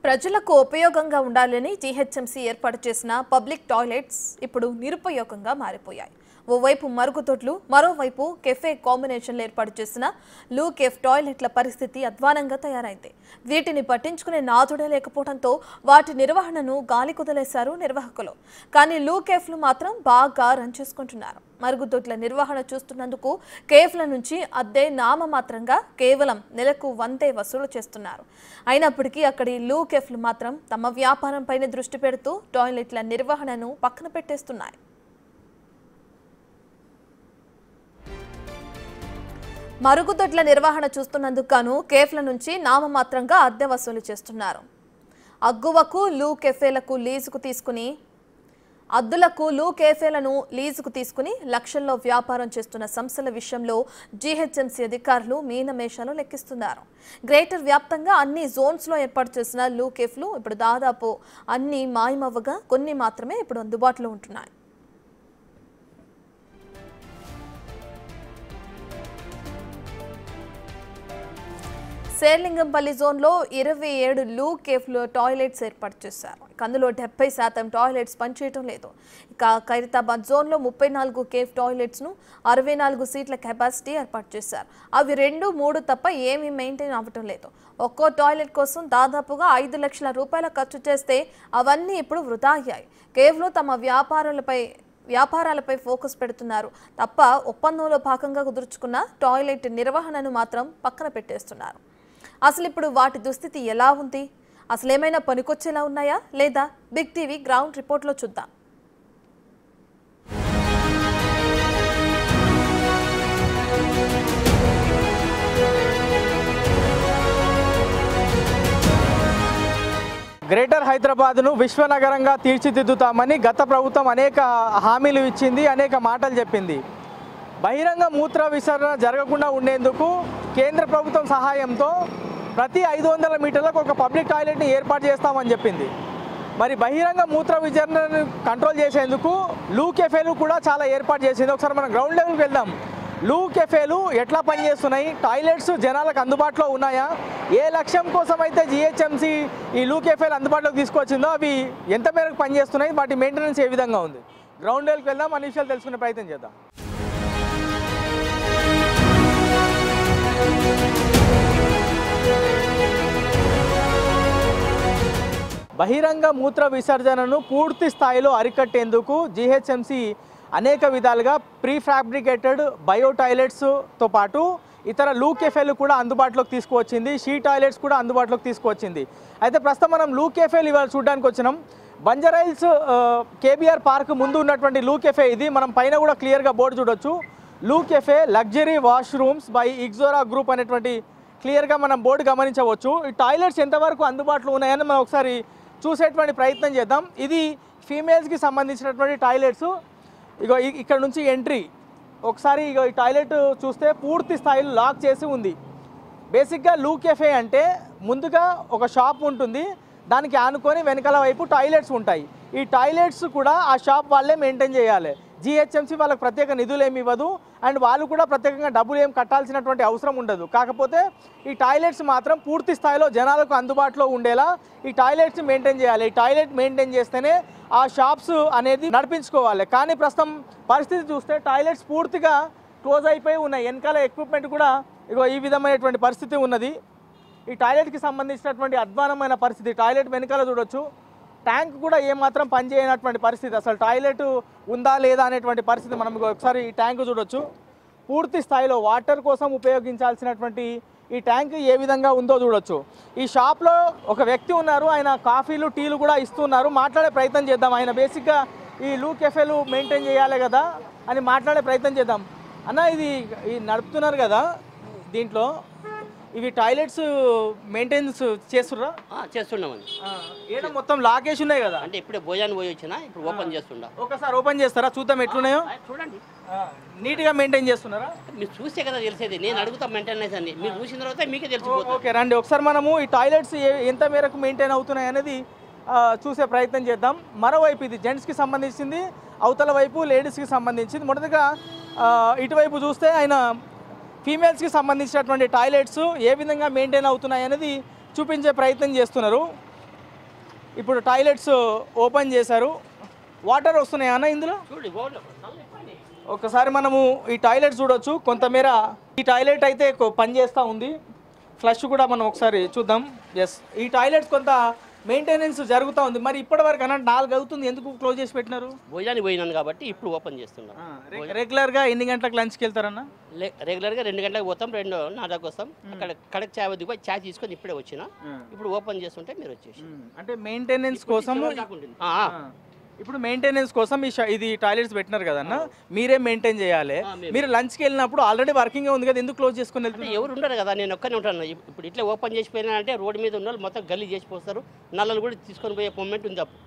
ప్రజలకు ఉపయోగంగా ఉండాలని జీహెచ్ఎంసీ ఏర్పాటు చేసిన పబ్లిక్ టాయిలెట్స్ ఇప్పుడు నిరుపయోగంగా మారిపోయాయి. ఓవైపు మరుగుదొడ్లు, మరోవైపు కెఫే కాంబినేషన్లు ఏర్పాటు చేసిన లూ కెఫ్ టాయిలెట్ల పరిస్థితి అధ్వానంగా తయారైంది. వీటిని పట్టించుకునే నాథుడే లేకపోవడంతో వాటి నిర్వహణను గాలి కుదిలేశారు నిర్వాహకులు. కానీ లూ కెఫ్లు మాత్రం బాగా రన్ చేసుకుంటున్నారు. మరుగుదొడ్ల నిర్వహణ చూస్తున్నందుకు కేఫ్ల నుంచి అద్దె నామమాత్రంగా కేవలం నెలకు 100 వసూలు చేస్తున్నారు. అయినప్పటికీ అక్కడి లూ కెఫ్లు మాత్రం తమ వ్యాపారంపైనే దృష్టి పెడుతూ టాయిలెట్ల నిర్వహణను పక్కన పెట్టేస్తున్నాయి. మరుగుదొడ్ల నిర్వహణ చూస్తున్నందుకు గాను కేఫ్ల నుంచి నామమాత్రంగా అద్దె వసూలు చేస్తున్నారు. అగ్గువకు లూ కెఫేలకు లీజుకు తీసుకుని అద్దులకు లూ కేఫేలను లీజుకు తీసుకుని లక్షల్లో వ్యాపారం చేస్తున్న సంస్థల విషయంలో జీహెచ్ఎంసీ అధికారులు మీనమేషాలు లెక్కిస్తున్నారు. గ్రేటర్ వ్యాప్తంగా అన్ని జోన్స్లో ఏర్పాటు చేసిన లూ కేఫ్లు ఇప్పుడు దాదాపు అన్ని మాయమవ్వగా కొన్ని మాత్రమే ఇప్పుడు అందుబాటులో ఉంటున్నాయి. శేర్లింగంపల్లి జోన్లో 27 లూ కేఫ్లు టాయిలెట్స్ ఏర్పాటు చేశారు. అందులో 70% టాయిలెట్స్ పనిచేయడం లేదు. ఇక ఖైరతాబాద్ జోన్లో 34 కేఫ్ టాయిలెట్స్ను 64 సీట్ల కెపాసిటీ ఏర్పాటు చేశారు. అవి 2, 3 తప్ప ఏమీ మెయింటైన్ అవ్వటం లేదు. ఒక్కో టాయిలెట్ కోసం దాదాపుగా 5 లక్షల రూపాయల ఖర్చు చేస్తే అవన్నీ ఇప్పుడు వృధా అయ్యాయి. కేఫ్లు తమ వ్యాపారాలపై ఫోకస్ పెడుతున్నారు తప్ప ఒప్పందంలో భాగంగా కుదుర్చుకున్న టాయిలెట్ నిర్వహణను మాత్రం పక్కన పెట్టేస్తున్నారు. అసలు ఇప్పుడు వాటి దుస్థితి ఎలా ఉంది? అసలు ఏమైనా పనికొచ్చేలా ఉన్నాయా లేదా? బిగ్ టీవీ గ్రౌండ్ రిపోర్ట్లో చూద్దాం. గ్రేటర్ హైదరాబాద్ను విశ్వనగరంగా తీర్చిదిద్దుతామని గత ప్రభుత్వం అనేక హామీలు ఇచ్చింది, అనేక మాటలు చెప్పింది. బహిరంగ మూత్ర విసరణ జరగకుండా ఉండేందుకు కేంద్ర ప్రభుత్వం సహాయంతో ప్రతి 500 మీటర్లకు ఒక పబ్లిక్ టాయిలెట్ని ఏర్పాటు చేస్తామని చెప్పింది. మరి బహిరంగ మూత్ర విసరణను కంట్రోల్ చేసేందుకు లూ కెఫేలు కూడా చాలా ఏర్పాటు చేసింది. ఒకసారి మనం గ్రౌండ్ లెవెల్కి వెళ్దాం. లూ కెఫేలు ఎట్లా పనిచేస్తున్నాయి, టాయిలెట్స్ జనాలకు అందుబాటులో ఉన్నాయా, ఏ లక్ష్యం కోసం అయితే జీహెచ్ఎంసీ ఈ లూ కెఫేలు అందుబాటులోకి తీసుకొచ్చిందో అవి ఎంత మేరకు పనిచేస్తున్నాయి, వాటి మెయింటెనెన్స్ ఏ విధంగా ఉంది, గ్రౌండ్ లెవెల్కి వెళ్దాం, అన్ని విషయాలు తెలుసుకునే ప్రయత్నం చేద్దాం. బహిరంగ మూత్ర విసర్జనను పూర్తి స్థాయిలో అరికట్టేందుకు జీహెచ్ఎంసీ అనేక విధాలుగా ప్రీ ఫ్యాబ్రికేటెడ్ బయో టాయిలెట్స్తో పాటు ఇతర లూ కెఫేలు కూడా అందుబాటులోకి తీసుకువచ్చింది. షీ టాయిలెట్స్ కూడా అందుబాటులోకి తీసుకువచ్చింది. అయితే ప్రస్తుతం మనం లూ కెఫేలు ఇవాళ చూడడానికి వచ్చినాం. బంజారాహిల్స్ కేబీఆర్ పార్క్ ముందు ఉన్నటువంటి లూ కెఫే ఇది. మనం పైన కూడా క్లియర్గా బోర్డు చూడొచ్చు. Loo cafe luxury washrooms by Ixora group అనేటువంటి క్లియర్గా మనం బోర్డు గమనించవచ్చు. ఈ టాయిలెట్స్ ఎంతవరకు అందుబాటులో ఉన్నాయని మనం ఒకసారి చూసేటువంటి ప్రయత్నం చేద్దాం. ఇది ఫీమేల్స్కి సంబంధించినటువంటి టాయిలెట్స్. ఇగో ఇక్కడ నుంచి ఎంట్రీ. ఒకసారి ఇగో ఈ టాయిలెట్ చూస్తే పూర్తి స్థాయిలో లాక్ చేసి ఉంది. బేసిక్గా లూ కెఫే అంటే ముందుగా ఒక షాప్ ఉంటుంది, దానికి ఆనుకొని వెనకాల వైపు టాయిలెట్స్ ఉంటాయి. ఈ టాయిలెట్స్ కూడా ఆ షాప్ వాళ్ళే మెయింటైన్ చేయాలి. జీహెచ్ఎంసీ వాళ్ళకి ప్రత్యేక నిధులు ఏమి ఇవ్వదు, అండ్ వాళ్ళు కూడా ప్రత్యేకంగా డబ్బులు ఏం కట్టాల్సినటువంటి అవసరం ఉండదు. కాకపోతే ఈ టాయిలెట్స్ మాత్రం పూర్తి స్థాయిలో జనాలకు అందుబాటులో ఉండేలా ఈ టాయిలెట్స్ మెయింటైన్ చేయాలి. ఈ టాయిలెట్ మెయింటైన్ చేస్తేనే ఆ షాప్స్ అనేది నడిపించుకోవాలి. కానీ ప్రస్తుతం పరిస్థితి చూస్తే టాయిలెట్స్ పూర్తిగా క్లోజ్ అయిపోయి ఉన్నాయి. వెనకాల ఎక్విప్మెంట్ కూడా ఇగో ఈ విధమైనటువంటి పరిస్థితి ఉన్నది. ఈ టాయిలెట్కి సంబంధించినటువంటి అధ్వానమైన పరిస్థితి. టాయిలెట్ వెనకాల చూడొచ్చు, ట్యాంక్ కూడా ఏమాత్రం పనిచేయనటువంటి పరిస్థితి. అసలు టాయిలెట్ ఉందా లేదా అనేటువంటి పరిస్థితి. మనం ఒకసారి ఈ ట్యాంక్ చూడొచ్చు. పూర్తి స్థాయిలో వాటర్ కోసం ఉపయోగించాల్సినటువంటి ఈ ట్యాంక్ ఏ విధంగా ఉందో చూడొచ్చు. ఈ షాప్లో ఒక వ్యక్తి ఉన్నారు, ఆయన కాఫీలు టీలు కూడా ఇస్తున్నారు. మాట్లాడే ప్రయత్నం చేద్దాం. ఆయన బేసిక్గా ఈ లూ కెఫేలు మెయింటైన్ చేయాలి కదా అని మాట్లాడే ప్రయత్నం చేద్దాం. అన్న, ఇది నడుపుతున్నారు కదా, దీంట్లో ఇవి టాయిలెట్స్ మెయింటెనెన్స్ చేస్తుర్రా? చేస్తున్నామని. ఏదో మొత్తం లాకేసి ఉన్నాయి కదా. అంటే ఇప్పుడే భోజనం పోయి వచ్చినా, ఇప్పుడు ఓపెన్ చేస్తుండా. ఒకసారి ఓపెన్ చేస్తారా, చూద్దాం ఎట్లున్నాయో. చూడండి, నీట్గా మెయింటైన్ చేస్తున్నారా? మీరు చూసే కదా తెలిసేది. నేను అడుగుతా మెయింటెనెన్స్ అని, మీరు చూసిన తర్వాత మీకే తెలిసిపోతుంది. ఓకే రండి, ఒకసారి మనము ఈ టాయిలెట్స్ ఎంత మేరకు మెయింటైన్ అవుతున్నాయి అనేది చూసే ప్రయత్నం చేద్దాం. మరోవైపు ఇది జెంట్స్కి సంబంధించింది, అవతల వైపు లేడీస్కి సంబంధించింది. మొదటగా ఇటువైపు చూస్తే ఆయన ఫీమేల్స్కి సంబంధించినటువంటి టాయిలెట్స్ ఏ విధంగా మెయింటైన్ అవుతున్నాయి అనేది చూపించే ప్రయత్నం చేస్తున్నారు. ఇప్పుడు టాయిలెట్స్ ఓపెన్ చేశారు. వాటర్ వస్తున్నాయా అన్న ఇందులో? ఒకసారి మనము ఈ టాయిలెట్ చూడొచ్చు. కొంతమేర ఈ టాయిలెట్ అయితే పనిచేస్తూ ఉంది. ఫ్లష్ కూడా మనం ఒకసారి చూద్దాం. ఎస్, ఈ టాయిలెట్స్ కొంత మెయింటెనెన్స్ జరుగుతూ ఉంది. మరి ఇప్పటివరకు అన్న 4 అవుతుంది, ఎందుకు క్లోజ్ చేసి పెట్టినారు? భోజనానికి పోయినాను కాబట్టి ఇప్పుడు ఓపెన్ చేస్తున్నాం. రెగ్యులర్గా ఎన్ని గంటలకు లంచ్కి వెళ్తారన్న? రెగ్యులర్గా 2 గంటలకు పోతాం, 2:30కు వస్తాం. అక్కడ కడక్ చాయ్ దిగిపోయి చాయ్ తీసుకొని ఇప్పుడే వచ్చిన. ఇప్పుడు ఓపెన్ చేస్తుంటే మీరు వచ్చేసి అంటే మెయింటెనెన్స్ కోసం ఇప్పుడు మెయింటెనెన్స్ కోసం ఇది టాయిలెట్స్ పెట్టినారు కదన్న, మీరే మెయింటైన్ చేయాలి. మీరు లంచ్కి వెళ్ళినప్పుడు ఆల్రెడీ వర్కింగ్ ఉంది కదా, ఎందుకు క్లోజ్ చేసుకుని వెళ్తారు? ఎవరు ఉండరు కదా, నేను ఒక్కనే ఉంటాను. ఇప్పుడు ఇట్లా ఓపెన్ చేసిపోయినా అంటే రోడ్డు మీద ఉన్న వాళ్ళు మొత్తం గల్లీ చేసిపోస్తారు. నల్లలు కూడా తీసుకొని పోయే మూమెంట్ ఉంది అప్పుడు.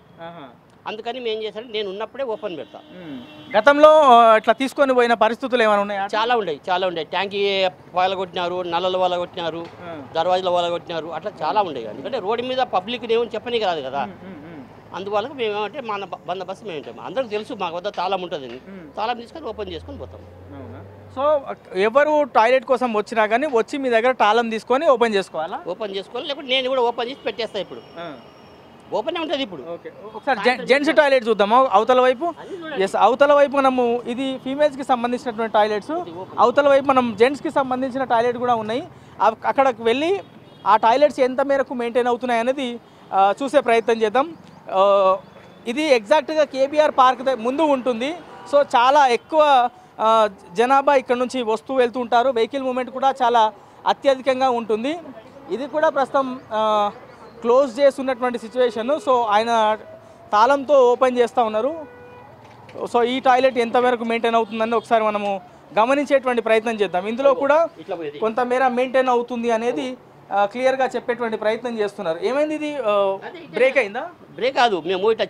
అందుకని మేము ఏం చేస్తానంటే నేను ఉన్నప్పుడే ఓపెన్ పెడతా. గతంలో ఇట్లా తీసుకొని పోయిన పరిస్థితులు ఏమైనా ఉన్నాయా? చాలా ఉన్నాయి. ట్యాంకీ కొట్టినారు, నల్లలు కొట్టినారు, దర్వాజాలు కొట్టినారు, అట్లా చాలా ఉండేవి. ఎందుకంటే రోడ్డు మీద పబ్లిక్ ఏమని చెప్పనీకి రాదు కదా. అందువల్ల మేము ఏమంటే మన బందోబస్తు మేము ఉంటాము. అందరికి తెలుసు మాకు వద్ద తాళం ఉంటుంది, తాళం తీసుకొని ఓపెన్ చేసుకొని పోతాం. సో ఎవరు టాయిలెట్ కోసం వచ్చినా కానీ వచ్చి మీ దగ్గర తాళం తీసుకొని ఓపెన్ చేసుకోవాలా? ఓపెన్ చేసుకోవాలి, లేకపోతే నేను కూడా ఓపెన్ చేసి పెట్టేస్తాను. ఇప్పుడు ఓపెన్ ఉంటుంది. ఇప్పుడు ఒకసారి జెంట్స్ టాయిలెట్ చూద్దామా అవతల వైపు? ఎస్, అవతల వైపు మనము ఇది ఫీమేల్స్కి సంబంధించినటువంటి టాయిలెట్స్, అవతల వైపు మనం జెంట్స్కి సంబంధించిన టాయిలెట్ కూడా ఉన్నాయి. అక్కడికి వెళ్ళి ఆ టాయిలెట్స్ ఎంత మేరకు మెయింటైన్ అవుతున్నాయి అనేది చూసే ప్రయత్నం చేద్దాం. ఇది ఎగ్జాక్ట్గా కేబీఆర్ పార్క్ ముందు ఉంటుంది. సో చాలా ఎక్కువ జనాభా ఇక్కడ నుంచి వస్తూ వెళ్తూ ఉంటారు. వెహికల్ మూమెంట్ కూడా చాలా అత్యధికంగా ఉంటుంది. ఇది కూడా ప్రస్తుతం క్లోజ్ చేస్తున్నటువంటి సిచ్యువేషన్. సో ఆయన తాళంతో ఓపెన్ చేస్తూ ఉన్నారు. సో ఈ టాయిలెట్ ఎంతవరకు మెయింటైన్ అవుతుందని ఒకసారి మనము గమనించేటువంటి ప్రయత్నం చేద్దాం. ఇందులో కూడా కొంతమేర మెయింటైన్ అవుతుంది అనేది క్లియర్గా చెప్పేటువంటి ప్రయత్నం చేస్తున్నారు. ఏమైంది, ఇది బ్రేక్ అయిందా? బ్రేక్ కాదు, మేము ఇట్లా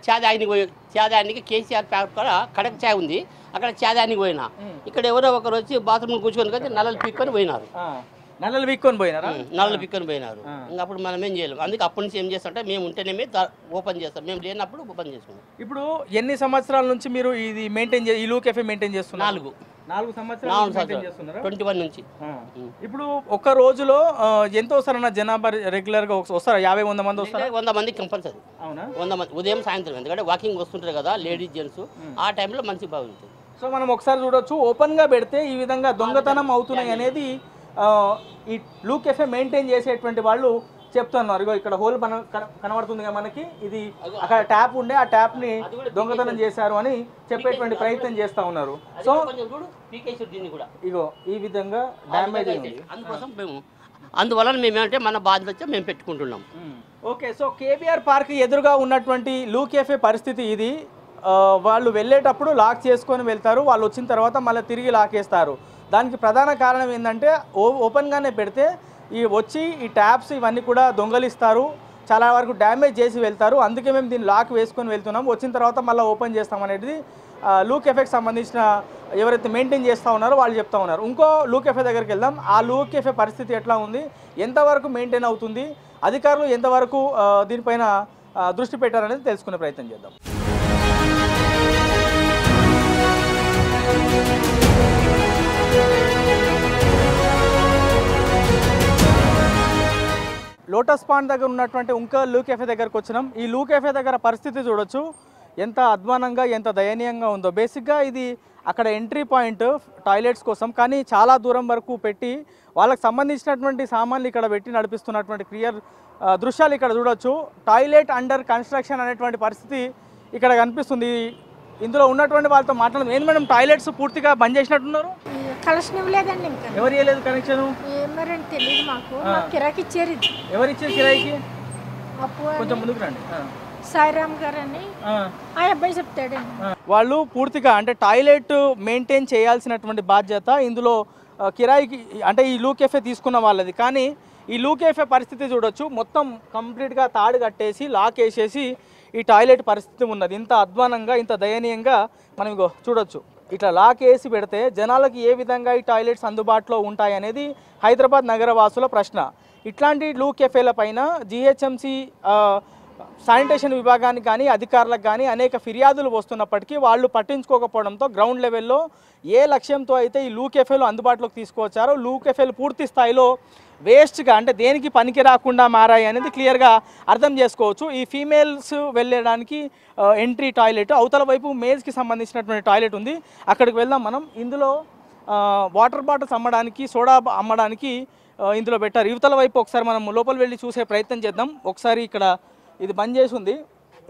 చాదానికి కేసీఆర్ కడక్ చాయ్ ఉంది, అక్కడ చాదానికి పోయినా. ఇక్కడ ఎవరో ఒకరు వచ్చి బాత్రూమ్ కూర్చొని కదా నల్లలు పిక్కొని పోయినారు. నల్లలు పిక్కొని పోయినారా? నల్లలు పిక్కొని పోయినారు. ఇంకా అప్పుడు మనం ఏం చేయలేము. అందుకే అప్పటి నుంచి ఏం చేస్తామంటే మేము ఉంటేనే ఓపెన్ చేస్తాం, మేము లేనప్పుడు ఓపెన్ చేసుకున్నాం. ఇప్పుడు ఎన్ని సంవత్సరాల నుంచి మీరు ఇది మెయింటైన్ ఈ లూ కెఫే మెయింటైన్ చేస్తున్నారు? 4 సంవత్సరాలు 21 నుంచి. ఇప్పుడు ఒక రోజులో ఎంత వస్తారన్న జనాభా? రెగ్యులర్గా వస్తారా? 50-100 మంది వస్తారా? 100 మంది కంపల్సరీ. అవునా? 100 మంది ఉదయం సాయంత్రం, ఎందుకంటే వాకింగ్ వస్తుంటారు కదా లేడీస్ జెంట్స్, ఆ టైంలో మంచి బాగుంటుంది. సో మనం ఒకసారి చూడొచ్చు, ఓపెన్గా పెడితే ఈ విధంగా దొంగతనం అవుతున్నాయి అనేది ఈ లూ కెఫే మెయింటైన్ చేసేటువంటి వాళ్ళు చెప్తున్నారు. ఇగో ఇక్కడ హోల్ కనబడుతుంది కదా మనకి, ఇది అక్కడ ట్యాప్ ఉండే ఆ ట్యాప్ని దొంగతనం చేశారు అని చెప్పేటువంటి ప్రయత్నం చేస్తూ ఉన్నారు. సో ఇగో ఈ విధంగా డ్యామేజ్ అయింది. అందువల్ల మేమేమంటే మన బాధ్యత మేము పెట్టుకుంటున్నాం. ఓకే, సో కేబీఆర్ పార్క్ ఎదురుగా ఉన్నటువంటి లూ కెఫే పరిస్థితి ఇది. వాళ్ళు వెళ్ళేటప్పుడు లాక్ చేసుకొని వెళ్తారు, వాళ్ళు వచ్చిన తర్వాత మళ్ళీ తిరిగి లాక్ వేస్తారు. దానికి ప్రధాన కారణం ఏంటంటే ఓపెన్గానే పెడితే ఈ ట్యాప్స్ ఇవన్నీ కూడా దొంగలిస్తారు, చాలా వరకు డ్యామేజ్ చేసి వెళ్తారు. అందుకే మేము దీన్ని లాక్ వేసుకొని వెళ్తున్నాం, వచ్చిన తర్వాత మళ్ళీ ఓపెన్ చేస్తాం అనేది లూ కెఫేకి సంబంధించిన ఎవరైతే మెయింటైన్ చేస్తూ ఉన్నారో వాళ్ళు చెప్తా ఉన్నారు. ఇంకో లూ కెఫే దగ్గరికి వెళ్దాం. ఆ లూ కెఫే పరిస్థితి ఎట్లా ఉంది, ఎంతవరకు మెయింటైన్ అవుతుంది, అధికారులు ఎంతవరకు దీనిపైన దృష్టి పెట్టారనేది తెలుసుకునే ప్రయత్నం చేద్దాం. లోటస్ పాండ్ దగ్గర ఉన్నటువంటి ఇంకో లూ కెఫే దగ్గరకు వచ్చినాం. ఈ లూ కెఫే దగ్గర పరిస్థితి చూడొచ్చు, ఎంత అధ్వానంగా ఎంత దయనీయంగా ఉందో. బేసిక్గా ఇది అక్కడ ఎంట్రీ పాయింట్ టాయిలెట్స్ కోసం, కానీ చాలా దూరం వరకు పెట్టి వాళ్ళకి సంబంధించినటువంటి సామాన్లు ఇక్కడ పెట్టి నడిపిస్తున్నటువంటి క్లియర్ దృశ్యాలు ఇక్కడ చూడొచ్చు. టాయిలెట్ అండర్ కన్స్ట్రక్షన్ అనేటువంటి పరిస్థితి ఇక్కడ కనిపిస్తుంది. ఇందులో ఉన్నటువంటి వాళ్ళతో మాట్లాడడం ఏంది మేడం, టాయిలెట్స్ పూర్తిగా బంద్ చేసినట్టున్నారు? కనెక్షన్ ఇవ్వలేదండి. ఇంకా ఎవరు ఇవ్వలేదు కనెక్షన్? ఏమరంటే తెలియదు మాకు, కిరాకి ఇచ్చారు. ఇది ఎవరు ఇచ్చారు కిరాయికి? అప్పు కొంచెం ముందుకు రండి. సాయిరామ్ గారు అని ఆ అబ్బాయి చెప్తాడండి. వాళ్ళు పూర్తిగా అంటే టాయిలెట్ మెయింటైన్ చేయాల్సినటువంటి బాధ్యత ఇందులో కిరాయికి అంటే ఈ లూ కెఫే తీసుకున్న వాళ్ళది. కానీ ఈ లూ కెఫే పరిస్థితి చూడొచ్చు, మొత్తం కంప్లీట్గా తాడు కట్టేసి లాక్ వేసేసి ఈ టాయిలెట్ పరిస్థితి ఉన్నది. ఇంత అధ్వానంగా ఇంత దయనీయంగా మనం ఇగో చూడొచ్చు. ఇట్లా లాక్ వేసి పెడితే జనాలకి ఏ విధంగా ఈ టాయిలెట్స్ అందుబాటులో ఉంటాయి అనేది హైదరాబాద్ నగరవాసుల ప్రశ్న. ఇట్లాంటి లూ కెఫేల పైన జిహెచ్ఎంసి శానిటేషన్ విభాగానికి కానీ అధికారులకు కానీ అనేక ఫిర్యాదులు వస్తున్నప్పటికీ వాళ్ళు పట్టించుకోకపోవడంతో గ్రౌండ్ లెవెల్లో ఏ లక్ష్యంతో అయితే ఈ లూ కెఫేలు అందుబాటులోకి తీసుకువచ్చారో లూ కెఫేలు పూర్తి స్థాయిలో వేస్ట్గా అంటే దేనికి పనికి రాకుండా మారాయి అనేది క్లియర్గా అర్థం చేసుకోవచ్చు. ఈ ఫీమేల్స్ వెళ్ళడానికి ఎంట్రీ టాయిలెట్, అవతల వైపు మేల్స్కి సంబంధించినటువంటి టాయిలెట్ ఉంది, అక్కడికి వెళ్దాం మనం. ఇందులో వాటర్ బాటిల్స్ అమ్మడానికి, సోడా అమ్మడానికి ఇందులో పెట్టారు. యువతల వైపు ఒకసారి మనం లోపల వెళ్ళి చూసే ప్రయత్నం చేద్దాం. ఒకసారి ఇక్కడ ఇది బంద్ చేసి ఉంది,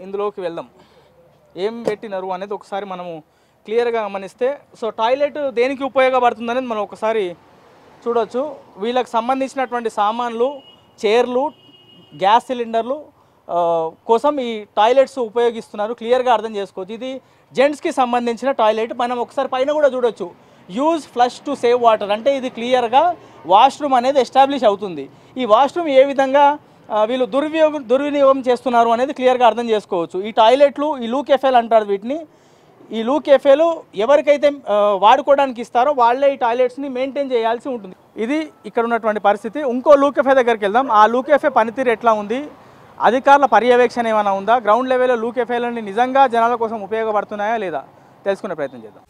ఇందులోకి వెళ్దాం. ఏం పెట్టినారు అనేది ఒకసారి మనము క్లియర్గా గమనిస్తే, సో టాయిలెట్ దేనికి ఉపయోగపడుతుంది అనేది మనం ఒకసారి చూడవచ్చు. వీళ్ళకి సంబంధించినటువంటి సామాన్లు, చైర్లు, గ్యాస్ సిలిండర్లు కోసం ఈ టాయిలెట్స్ ఉపయోగిస్తున్నారు, క్లియర్గా అర్థం చేసుకోవచ్చు. ఇది జెంట్స్కి సంబంధించిన టాయిలెట్. మనం ఒకసారి పైన కూడా చూడొచ్చు, use flush to save water, అంటే ఇది క్లియర్గా వాష్రూమ్ అనేది ఎస్టాబ్లిష్ అవుతుంది. ఈ వాష్రూమ్ ఏ విధంగా వీళ్ళు దుర్వినియోగం చేస్తున్నారు అనేది క్లియర్గా అర్థం చేసుకోవచ్చు. ఈ టాయిలెట్లు, ఈ లూ కెఫేలు అంటారు వీటిని. ఈ లూ కెఫేలు ఎవరికైతే వాడుకోవడానికి ఇస్తారో వాళ్ళే ఈ టాయిలెట్స్ని మెయింటైన్ చేయాల్సి ఉంటుంది. ఇది ఇక్కడ ఉన్నటువంటి పరిస్థితి. ఇంకో లూ కెఫే దగ్గరికి వెళ్దాం. ఆ లూ కెఫే పనితీరు ఎట్లా ఉంది, అధికారుల పర్యవేక్షణ ఏమైనా ఉందా, గ్రౌండ్ లెవెల్లో లూ కెఫేలని నిజంగా జనాల కోసం ఉపయోగపడుతున్నాయా లేదా తెలుసుకునే ప్రయత్నం చేద్దాం.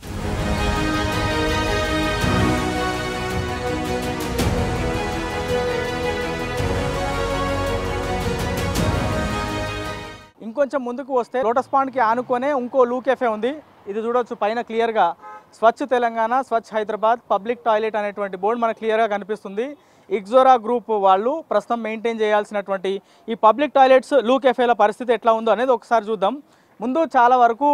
ఇంకొంచెం ముందుకు వస్తే లోటస్ పాండ్కి ఆనుకొనే ఇంకో లూ కెఫే ఉంది. ఇది చూడొచ్చు, పైన క్లియర్గా స్వచ్ఛ తెలంగాణ, స్వచ్ఛ హైదరాబాద్ పబ్లిక్ టాయిలెట్ అనేటువంటి బోర్డు మనకు క్లియర్గా కనిపిస్తుంది. ఇగ్జోరా గ్రూప్ వాళ్ళు ప్రస్తుతం మెయింటైన్ చేయాల్సినటువంటి ఈ పబ్లిక్ టాయిలెట్స్, లూ కెఫేల పరిస్థితి ఎట్లా ఉందో అనేది ఒకసారి చూద్దాం. ముందు చాలా వరకు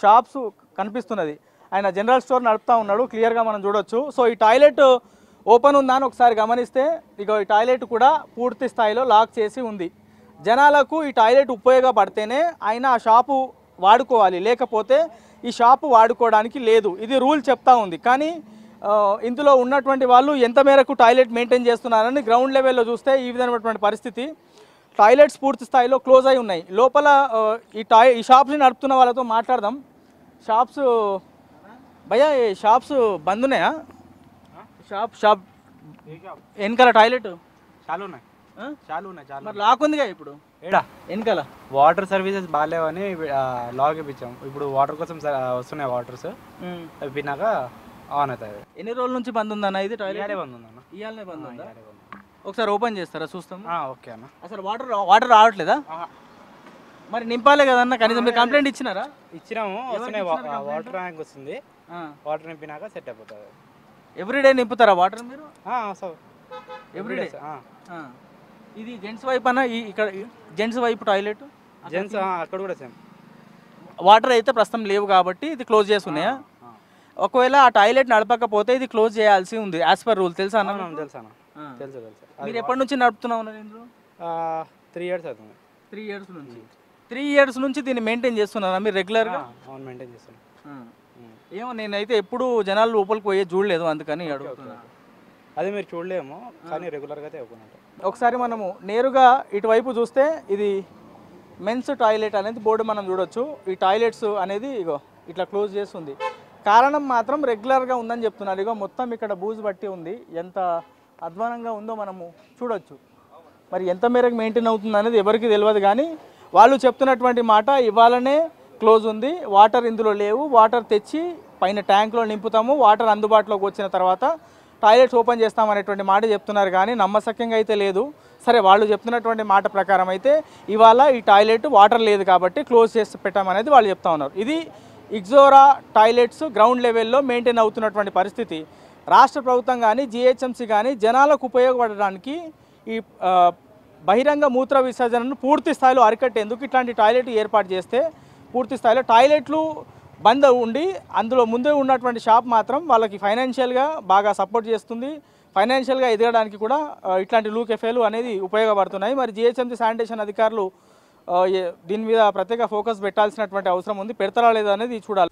షాప్స్ కనిపిస్తున్నది, ఆయన జనరల్ స్టోర్ నడుపుతూ ఉన్నాడు, క్లియర్గా మనం చూడొచ్చు. సో ఈ టాయిలెట్ ఓపెన్ ఉందా అని ఒకసారి గమనిస్తే, ఇక ఈ టాయిలెట్ కూడా పూర్తి స్థాయిలో లాక్ చేసి ఉంది. జనాలకు ఈ టాయిలెట్ ఉపయోగపడితేనే ఆయన ఆ షాపు వాడుకోవాలి, లేకపోతే ఈ షాపు వాడుకోవడానికి లేదు, ఇది రూల్ చెప్తా ఉంది. కానీ ఇందులో ఉన్నటువంటి వాళ్ళు ఎంత మేరకు టాయిలెట్ మెయింటైన్ చేస్తున్నారని గ్రౌండ్ లెవెల్లో చూస్తే ఈ విధమైనటువంటి పరిస్థితి. టాయిలెట్స్ పూర్తి స్థాయిలో క్లోజ్ అయి ఉన్నాయి. లోపల ఈ షాప్స్ని నడుపుతున్న వాళ్ళతో మాట్లాడదాం. షాప్స్ భయ్యా, ఈ షాప్స్ బంద్ ఉన్నాయా? షాప్ వెనకాల టాయిలెట్ చాలు ఉన్నాయి, చాలు ఉన్నాయి, చాలు. మరి లాక్ ఉందిగా ఇప్పుడు ఏడా వెనకాల. వాటర్ సర్వీసెస్ బాగాలేవని లాక్ ఇప్పించాం. ఇప్పుడు వాటర్ కోసం వస్తున్నాయి వాటర్స్, అవి పిన్నాక ఆన్ అవుతాయి. ఎన్ని రోజుల నుంచి బంద్ ఉందన్న ఇది టాయిలెట్? బంద్ ఉందన్న, ఇవాళనే బంద్ ఉందా? ఒకసారి ఓపెన్ చేస్తారా, చూస్తాం. ఓకే అన్న. అసలు వాటర్ రావట్లేదా? మరి నింపాలే కదన్న, కనీసం మీరు కంప్లైంట్ ఇచ్చినారా? ఇచ్చినాము, వస్తున్నాయి. వాటర్ ట్యాంక్ వస్తుంది, వాటర్ నింపినాక సెట్ అయిపోతుంది. ఎవ్రీడే నింపుతారా వాటర్ మీరు? ఎవ్రీడే. ఇది జెంట్స్ వైపు అన్న, ఇక్కడ జెంట్స్ వైపు టాయిలెట్, జెంట్స్ అక్కడ కూడా సేమ్. వాటర్ అయితే ప్రస్తుతం లేవు కాబట్టి ఇది క్లోజ్ చేసి ఉన్నాయా? ఒకవేళ ఆ టాయిలెట్ నడపకపోతే ఇది క్లోజ్ చేయాల్సి ఉంది యాజ్ పర్ రూల్, తెలుసా అన్న? తెలుసా అన్న, తెలుసు తెలుసు. మీరు ఎప్పటి నుంచి నడుపుతున్నా ఉన్నారు ఇందులో? 3 years అవుతుంది. 3 years నుంచి. 3 years నుంచి దీన్ని మెయింటైన్ చేస్తున్నారా మీరు రెగ్యులర్గా? అవును, మెయింటైన్ చేస్తున్నాను. ఏమో నేనైతే ఎప్పుడు జనాలు లోపలికి పోయే చూడలేదు, అందుకని అడుగుతున్నా. అదే మీరు చూడలేము, కానీ రెగ్యులర్గా అయితే ఓపెన్. ఒకసారి మనము నేరుగా ఇటువైపు చూస్తే ఇది మెన్స్ టాయిలెట్ అనేది బోర్డు మనం చూడొచ్చు. ఈ టాయిలెట్స్ అనేది ఇగో ఇట్లా క్లోజ్ చేస్తుంది. కారణం మాత్రం రెగ్యులర్గా ఉందని చెప్తున్నారు. ఇగో మొత్తం ఇక్కడ బూజు బట్టి ఉంది, ఎంత అధ్వానంగా ఉందో మనము చూడొచ్చు. మరి ఎంత మేరకు మెయింటైన్ అవుతుంది అనేది ఎవరికి తెలియదు, కానీ వాళ్ళు చెప్తున్నటువంటి మాట ఇవాళనే క్లోజ్ ఉంది, వాటర్ ఇందులో లేవు, వాటర్ తెచ్చి పైన ట్యాంక్లో నింపుతాము, వాటర్ అందుబాటులోకి వచ్చిన తర్వాత టాయిలెట్స్ ఓపెన్ చేస్తామనేటువంటి మాట చెప్తున్నారు, కానీ నమ్మశక్యంగా అయితే లేదు. సరే, వాళ్ళు చెప్తున్నటువంటి మాట ప్రకారం అయితే ఇవాళ ఈ టాయిలెట్ వాటర్ లేదు కాబట్టి క్లోజ్ చేసి పెట్టామనేది వాళ్ళు చెప్తా ఉన్నారు. ఇది ఇగ్జోరా టాయిలెట్స్ గ్రౌండ్ లెవెల్లో మెయింటైన్ అవుతున్నటువంటి పరిస్థితి. రాష్ట్ర ప్రభుత్వం కానీ జిహెచ్ఎంసీ కానీ జనాలకు ఉపయోగపడడానికి ఈ బహిరంగ మూత్ర విసర్జనను పూర్తి స్థాయిలో అరికట్టేందుకు ఇట్లాంటి టాయిలెట్ ఏర్పాటు చేస్తే పూర్తి స్థాయిలో టాయిలెట్లు బంద్ ఉండి అందులో ముందే ఉన్నటువంటి షాప్ మాత్రం వాళ్ళకి ఫైనాన్షియల్గా బాగా సపోర్ట్ చేస్తుంది. ఫైనాన్షియల్గా ఎదగడానికి కూడా ఇట్లాంటి లూ కెఫేలు అనేది ఉపయోగపడుతున్నాయి. మరి జిహెచ్ఎంసీ శానిటేషన్ అధికారులు దీని మీద ప్రత్యేక ఫోకస్ పెట్టాల్సినటువంటి అవసరం ఉంది. పెడతారా లేదా అనేది చూడాలి.